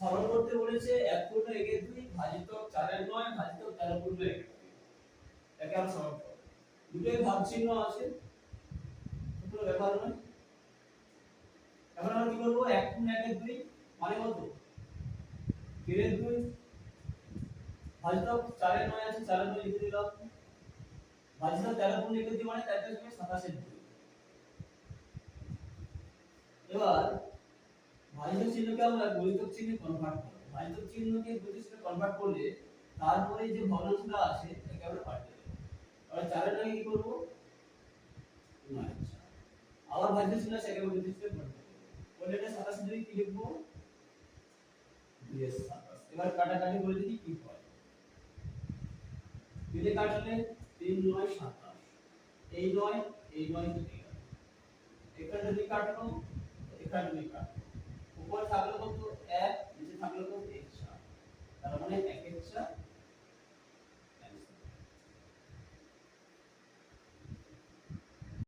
সরল করতে বলেছে 1 পূর্ণ 1/2 ভাজিত 4/9 ভাজিত 13 পূর্ণ 1/2 এটাকে আমরা সরল করব। দুটোই ভাগ চিহ্ন আছে, কোনো ব্যাপার নয়। এখন আমরা কি করব? 1 পূর্ণ 1/2 মানে কত? 3/2 ভাজিত 4/9 আছে, 4/9 লিখে দিলাম, ভাজিত 13 পূর্ণ 1/2 মানে 13.27 এবার ভাজিত চিহ্নকে আমরা গুণিতক চিহ্নে কনভার্ট করব। ভাজিত চিহ্নকে গুণিতক চিহ্নে কনভার্ট করলে তারপরে যে ভগ্নাংশটা আছে এটাকে আমরা পাল্টে দেব। তাহলে 4 এর আগে কি করব? 9। আবার ভাজিত চিহ্ন আছে, একেবারে গুণিতক চিহ্নে কনভার্ট করব। বলে এটা 27 দিয়ে কি লিখব? 2/27। এবার কাটাকাটি করে দেখি কি হয়। 2 দিয়ে কাটলে 3 9 27। এই 9 কেটে গেল। এখানে যদি কাটলো, এখানে যদি কাটলো, উপরে থাকলো কত? 1, নিচে থাকলো কত? 1 7। তার মানে